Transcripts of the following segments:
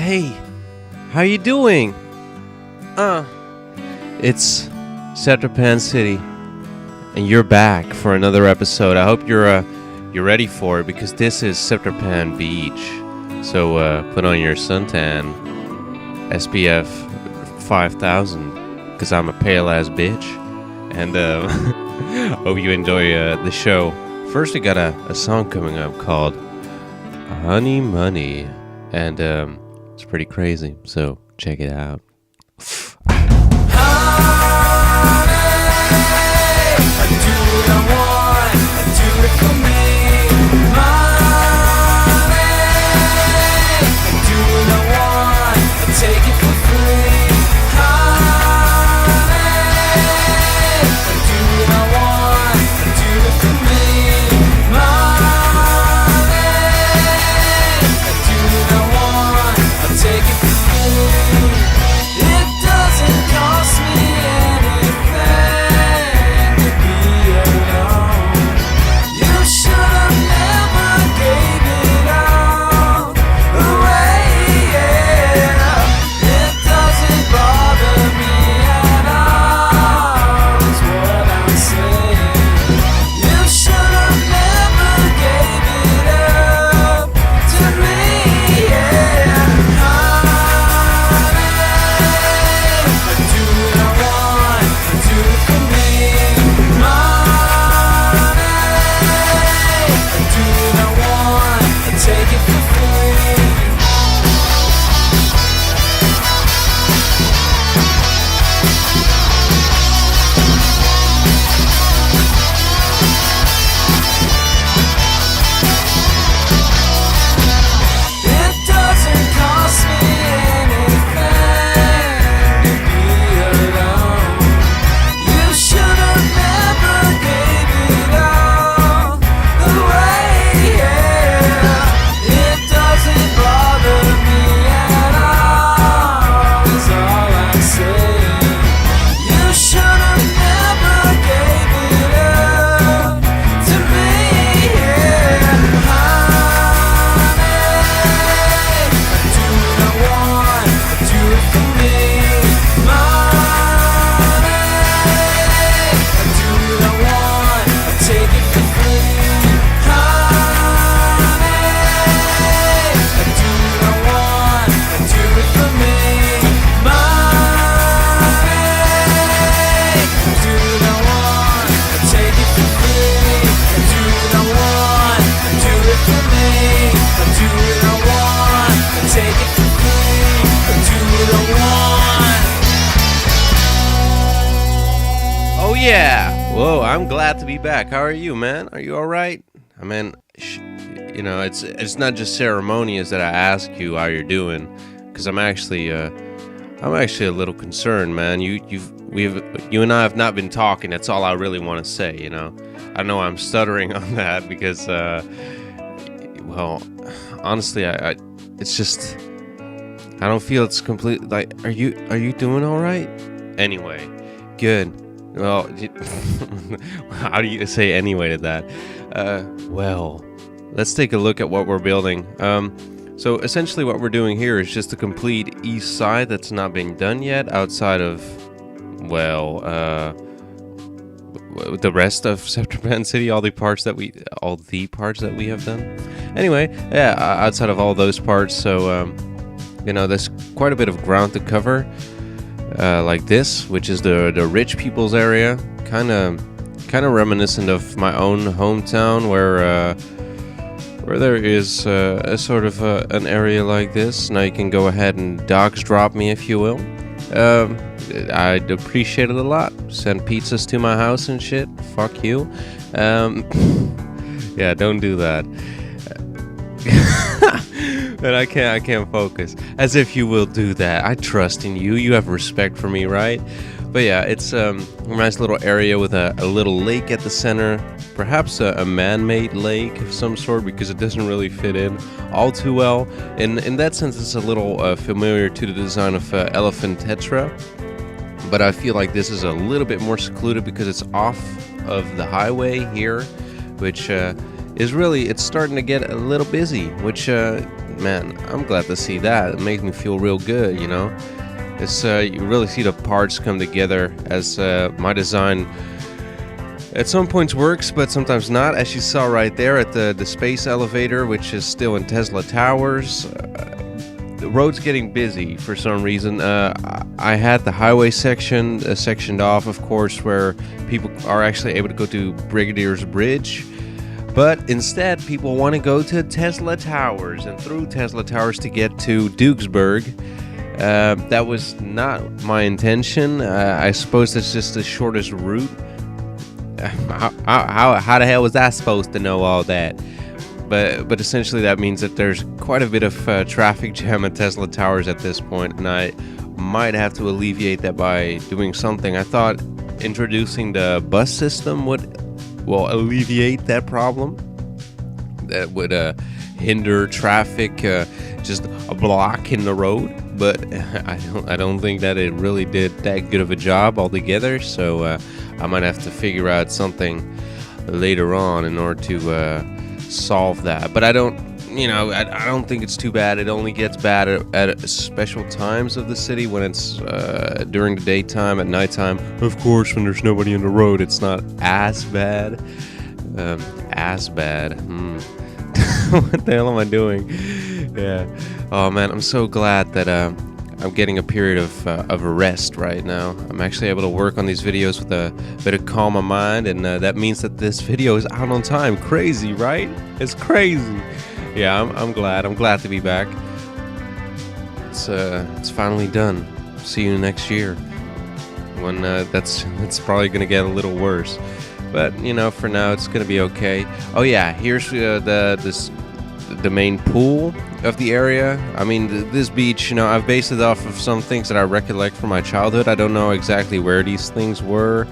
Hey, how you doing? It's Scepterpan City, and you're back for another episode. I hope you're ready for it, because this is Scepterpan Beach. So put on your suntan, SPF 5000, because I'm a pale ass bitch, and hope you enjoy the show. First, we got a song coming up called Honey Money, and it's pretty crazy, so check it out. Yeah. Whoa, I'm glad to be back. How are you, man? Are you all right? I mean, it's not just ceremonious that I ask you how you're doing, because I'm actually a little concerned, man. You and I have not been talking. That's all I really want to say. I know I'm stuttering on that because, honestly, it's just I don't feel it's complete. Like, are you doing all right? Anyway, good. Well, how do you say anyway to that? Let's take a look at what we're building. So essentially what we're doing here is just a complete east side that's not being done yet, outside of, the rest of Scepterpan City, all the parts that we have done. Anyway, yeah, outside of all those parts, so, there's quite a bit of ground to cover. Like this, which is the rich people's area, kind of reminiscent of my own hometown, where there is a sort of an area like this. Now you can go ahead and dogs drop me, if you will. I'd appreciate it a lot. Send pizzas to my house and shit. Fuck you. Yeah, don't do that. But I can't focus. As if you will do that. I trust in you. You have respect for me, right? But yeah, it's a nice little area with a little lake at the center. Perhaps a man-made lake of some sort, because it doesn't really fit in all too well. In that sense, it's a little familiar to the design of Elephant Tetra. But I feel like this is a little bit more secluded because it's off of the highway here, which it's starting to get a little busy, which man, I'm glad to see that. It makes me feel real good, you know. It's you really see the parts come together as my design at some points works, but sometimes not, as you saw right there at the space elevator, which is still in Tesla Towers. The road's getting busy for some reason. I had the highway section sectioned off, of course, where people are actually able to go to Brigadier's Bridge. But instead, people want to go to Tesla Towers and through Tesla Towers to get to Dukesburg. That was not my intention. I suppose that's just the shortest route. How the hell was I supposed to know all that? But essentially that means that there's quite a bit of traffic jam at Tesla Towers at this point, and I might have to alleviate that by doing something. I thought introducing the bus system would alleviate that problem. That would hinder traffic, just a block in the road. But I don't think that it really did that good of a job altogether. So I might have to figure out something later on in order to solve that. But I don't think it's too bad. It only gets bad at special times of the city, when it's during the daytime. At nighttime, of course, when there's nobody on the road, it's not as bad. What the hell am I doing? Yeah. Oh man, I'm so glad that I'm getting a period of rest right now. I'm actually able to work on these videos with a bit of calm of mind, and that means that this video is out on time. Crazy, right? It's crazy. Yeah, I'm glad. I'm glad to be back. It's finally done. See you next year. When that's probably gonna get a little worse, but you know, for now it's gonna be okay. Oh yeah, here's the main pool of the area. I mean, this beach, you know, I've based it off of some things that I recollect from my childhood. I don't know exactly where these things were,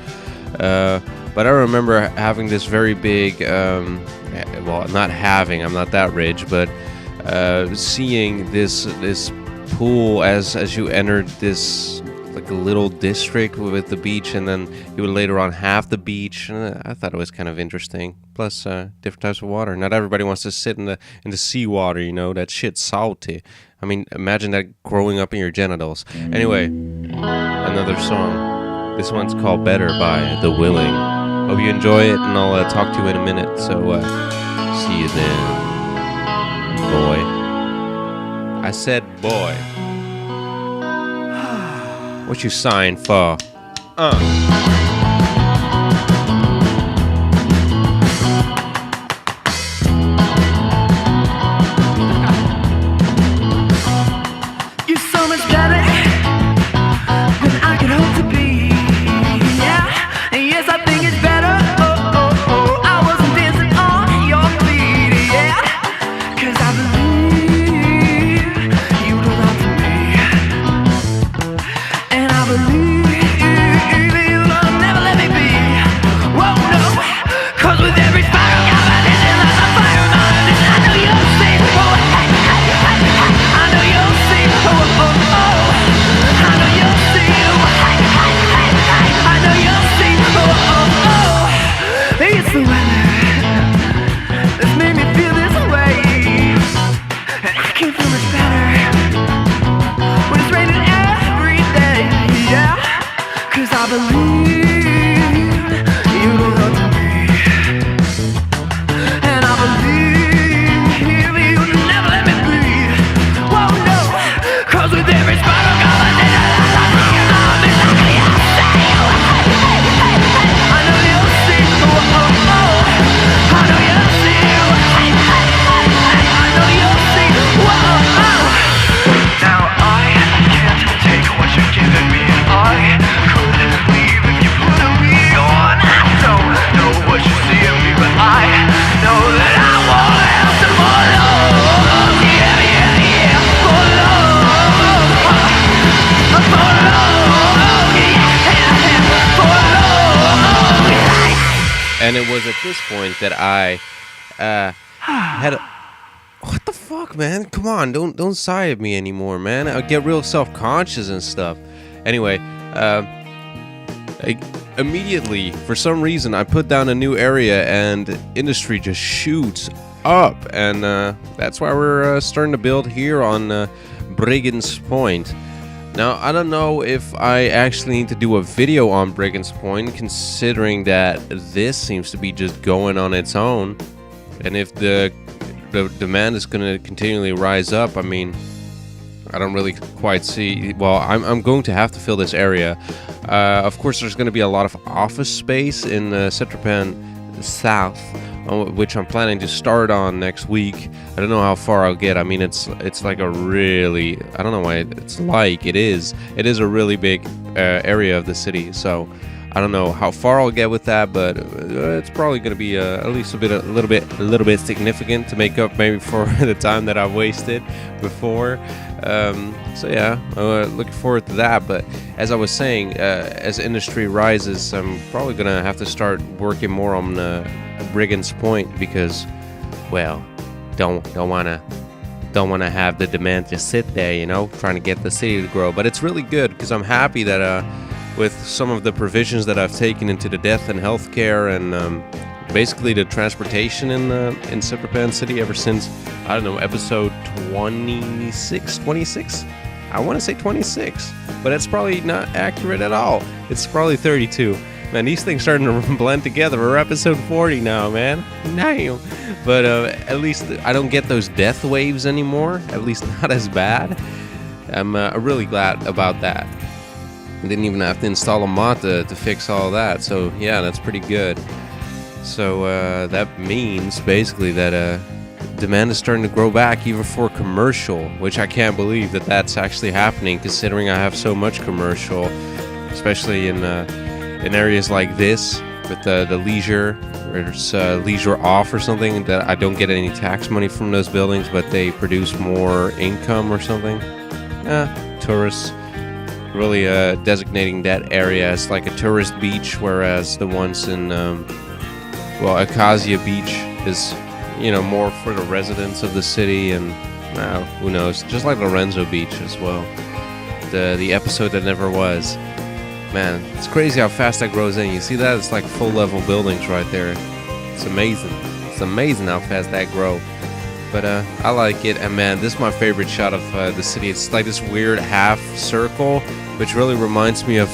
but I remember having this very big, not having, I'm not that rich, but seeing this pool as you entered this, like a little district with the beach, and then you would later on have the beach. And I thought it was kind of interesting. Plus, different types of water. Not everybody wants to sit in the seawater, you know. That shit's salty. I mean, imagine that growing up in your genitals. Anyway, another song. This one's called Better by The Willing. Hope you enjoy it, and I'll talk to you in a minute. So, see you then, boy. I said boy. What you sighing for? You're so much better than I could hope to be. Yeah, and yes, I think it's better. Oh, I wasn't dancing on your feet. Yeah, 'cause I believe you belong to me. And I believe you'll never let me be. Whoa, no, 'cause with every spiral competition, there's a fire on. I know you'll see. Oh, hey, hey, hey, hey. I know you'll see. Oh, oh, oh. I know you'll see. Oh, hey, hey, hey, hey. I know you'll see. Oh, oh, oh. It's the weather that's made me feel this way, and I can feel much better when it's raining every day. Yeah, 'cause I believe you belong to me, and I believe you'll never let me be. Whoa, no, 'cause with every spark of competition, I know you'll see. Oh, oh, oh. I know you'll see. Hey, hey, hey, hey. I know you'll see. Whoa, oh. Now I can't take what you're giving me. I couldn't leave if you put me on. I don't know what you see in me, but I know that I want else and more love. Yeah, yeah, yeah. For love. For love. Yeah, yeah. For love. Yeah. And it was at this point that I had a... What the fuck, man? Come on, don't sigh at me anymore, man. I get real self-conscious and stuff. Anyway, like immediately, for some reason, I put down a new area and industry just shoots up, and that's why we're starting to build here on Brigands Point. Now, I don't know if I actually need to do a video on Brigands Point, considering that this seems to be just going on its own, and if the demand is going to continually rise up, I mean, I don't really quite see. Well, I'm going to have to fill this area. Of course, there's going to be a lot of office space in Scepterpan South, which I'm planning to start on next week. I don't know how far I'll get. I mean, it's like a really, I don't know why it's like it is a really big area of the city. So I don't know how far I'll get with that, but it's probably going to be at least a little bit significant to make up maybe for the time that I've wasted before. So yeah, looking forward to that. But as I was saying, as industry rises, I'm probably going to have to start working more on Brigands Point because, well, don't want to have the demand just sit there, you know, trying to get the city to grow. But it's really good because I'm happy that with some of the provisions that I've taken into the death and healthcare and basically the transportation in Scepterpan City ever since, I don't know, episode 26. I want to say 26, but that's probably not accurate at all. It's probably 32. Man, these things starting to blend together. We're episode 40 now, man. Damn. But at least I don't get those death waves anymore. At least not as bad. I'm really glad about that. I didn't even have to install a mod to fix all that. So yeah, that's pretty good. So that means basically that demand is starting to grow back even for commercial, which I can't believe that that's actually happening, considering I have so much commercial, especially in areas like this with the leisure, where it's leisure off or something, that I don't get any tax money from those buildings, but they produce more income or something. Tourists, really designating that area as like a tourist beach, whereas the ones in Acacia Beach is, you know, more for the residents of the city, and who knows, just like Lorenzo Beach as well, the episode that never was. Man, it's crazy how fast that grows in. You see that? It's like full level buildings right there. It's amazing. It's amazing how fast that grows. But I like it, and man, this is my favorite shot of the city. It's like this weird half circle, which really reminds me of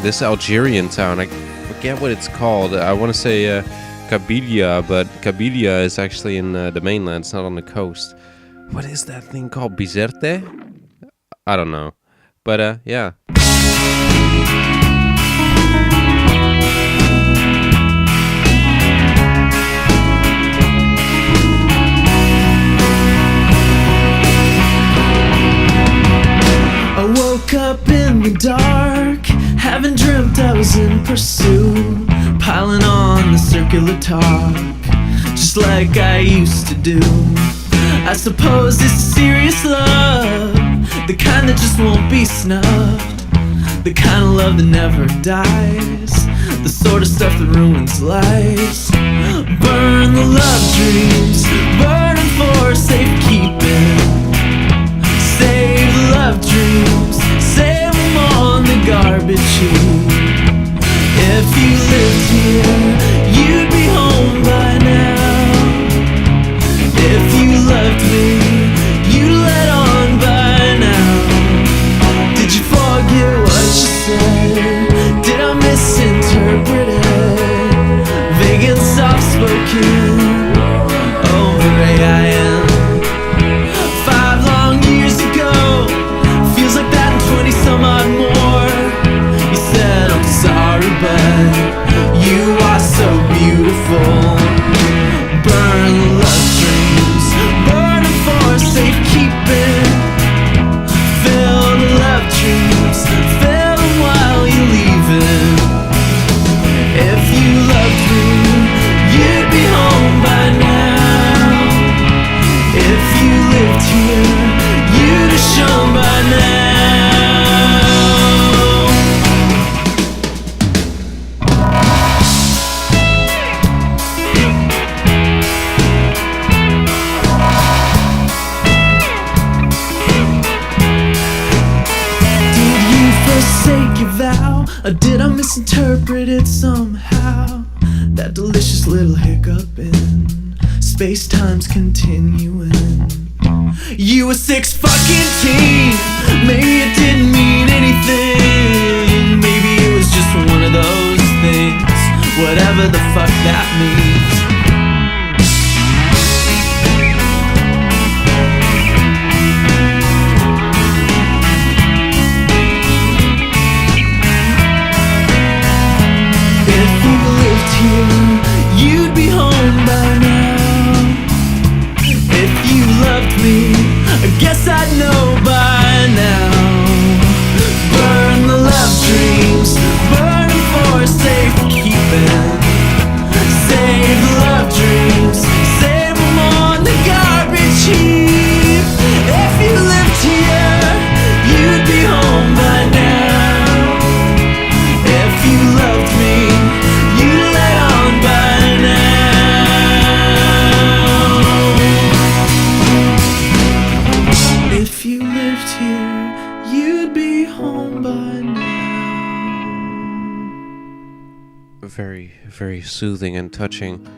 this Algerian town. I forget what it's called. I want to say Capiche, but Capiche is actually in the mainland. It's not on the coast. What is that thing called? Bizerte? I don't know. But yeah. I woke up in the dark, having dreamt I was in pursuit, piling on the circular talk, just like I used to do. I suppose it's serious love, the kind that just won't be snuffed, the kind of love that never dies, the sort of stuff that ruins lives. Burn the love dreams, burn them for safekeeping. Save the love dreams, save them on the garbage heap. If you lived here, you'd be home by now. If you loved me, you'd let on by now. Did you forget what you said? Did I misinterpret it? Vague and soft-spoken, over AIN. You were 6 fucking teen. Maybe it didn't mean anything. Maybe it was just one of those things. Whatever the fuck that means. If you lived here, you'd be home by now. If you loved me, I guess I'd know by now. Burn the love dreams, burn them for safekeeping. Save the love dreams, save them on the garbage heap. If you lived here, you'd be home by now. If you loved me, you'd let on by now. If you lived here, you'd be home by now. Very, very soothing and touching.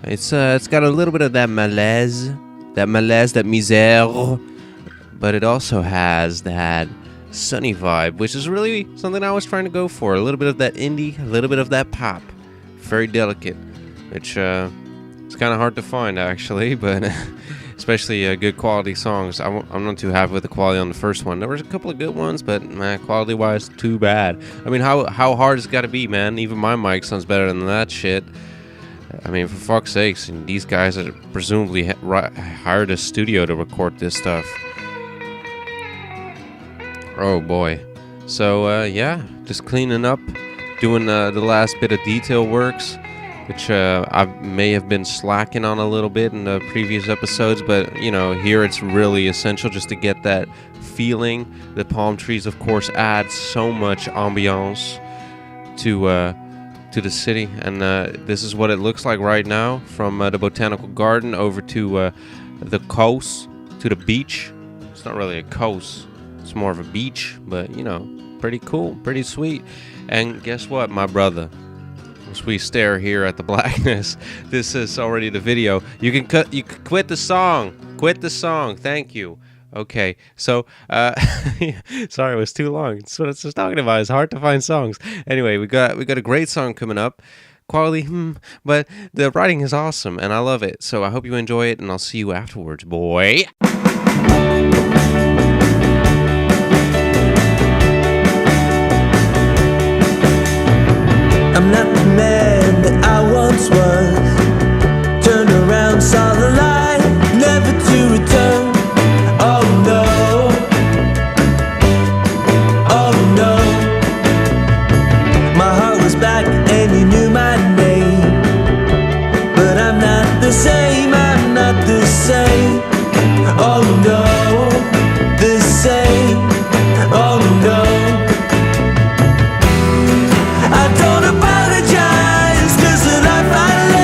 It's got a little bit of that malaise, that misère, but it also has that sunny vibe, which is really something I was trying to go for. A little bit of that indie, a little bit of that pop. Very delicate, which it's kind of hard to find actually, but especially good quality songs. I'm not too happy with the quality on the first one. There was a couple of good ones, but quality-wise, too bad. I mean, how hard has it got to be, man? Even my mic sounds better than that shit. I mean, for fuck's sakes, and these guys are presumably hired a studio to record this stuff. Oh boy. So yeah, just cleaning up, doing the last bit of detail works, which I may have been slacking on a little bit in the previous episodes, but you know, here it's really essential just to get that feeling. The palm trees, of course, add so much ambiance to the city, and this is what it looks like right now from the botanical garden over to the coast, to the beach. It's not really a coast, it's more of a beach, but you know, pretty cool, pretty sweet. And guess what, my brother? As we stare here at the blackness, this is already the video. You can quit the song. Quit the song. Thank you. Okay, so sorry, it was too long. That's what I was talking about. It's hard to find songs. Anyway, we got a great song coming up. Quality, but the writing is awesome, and I love it. So I hope you enjoy it, and I'll see you afterwards, boy. I'm not the man that I once was. Turned around, saw the light, never to return. Oh no, oh no. My heart was back and you knew my name, but I'm not the same, I'm not the same. Oh no, the same. Oh no, I don't apologize, 'cause the life I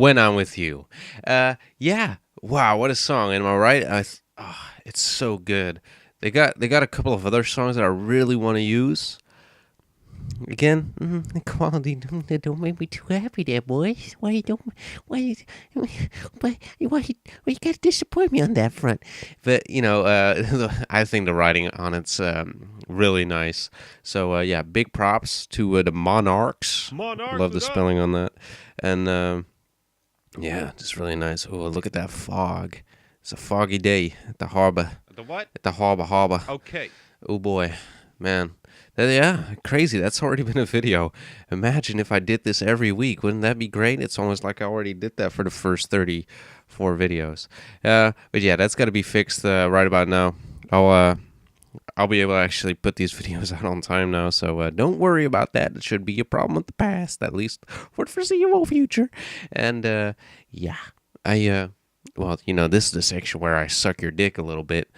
When I'm with you. Yeah. Wow, what a song. Am I right? It's so good. They got a couple of other songs that I really want to use. Again, the quality don't make me too happy there, boys. Why you gotta disappoint me on that front? But I think the writing on it's really nice. So yeah, big props to the Monarchs. Love the spelling on that, and yeah, just really nice. Oh, look at that fog. It's a foggy day at the harbor. The what? At the harbor. Okay. Oh boy, man. Yeah, crazy. That's already been a video. Imagine if I did this every week. Wouldn't that be great? It's almost like I already did that for the first 34 videos. But yeah, that's got to be fixed right about now. I'll be able to actually put these videos out on time now, so don't worry about that. It should be a problem with the past, at least for the foreseeable future. And yeah, well, this is the section where I suck your dick a little bit.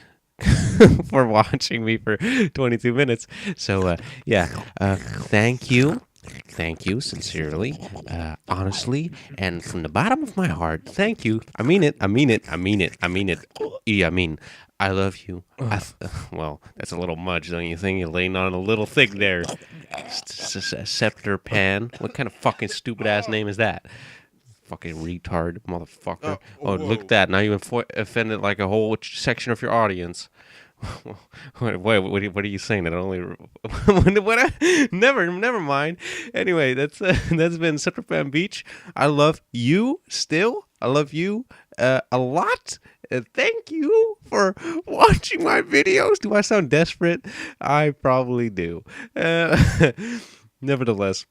For watching me for 22 minutes. So, yeah, thank you sincerely, honestly, and from the bottom of my heart, thank you. I mean it. Yeah, I love you. Well, that's a little much, don't you think? You're laying on a little thick there. Scepterpan. What kind of fucking stupid-ass name is that? Fucking retard, motherfucker. Oh, look at that. Now you offended like a whole section of your audience. Wait, what are you saying? That only never mind. Anyway, that's been Scepterpan Beach. I love you still. I love you a lot. Thank you for watching my videos. Do I sound desperate? I probably do. Nevertheless,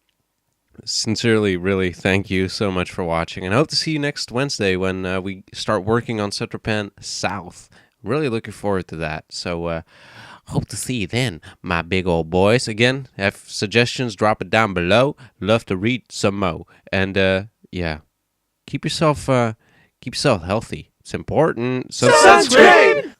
sincerely, really, thank you so much for watching, and I hope to see you next Wednesday when we start working on Scepterpan South. Really looking forward to that. So, hope to see you then, my big old boys. Again, have suggestions, drop it down below. Love to read some more. And, yeah, keep yourself healthy. It's important. So, Sunscreen!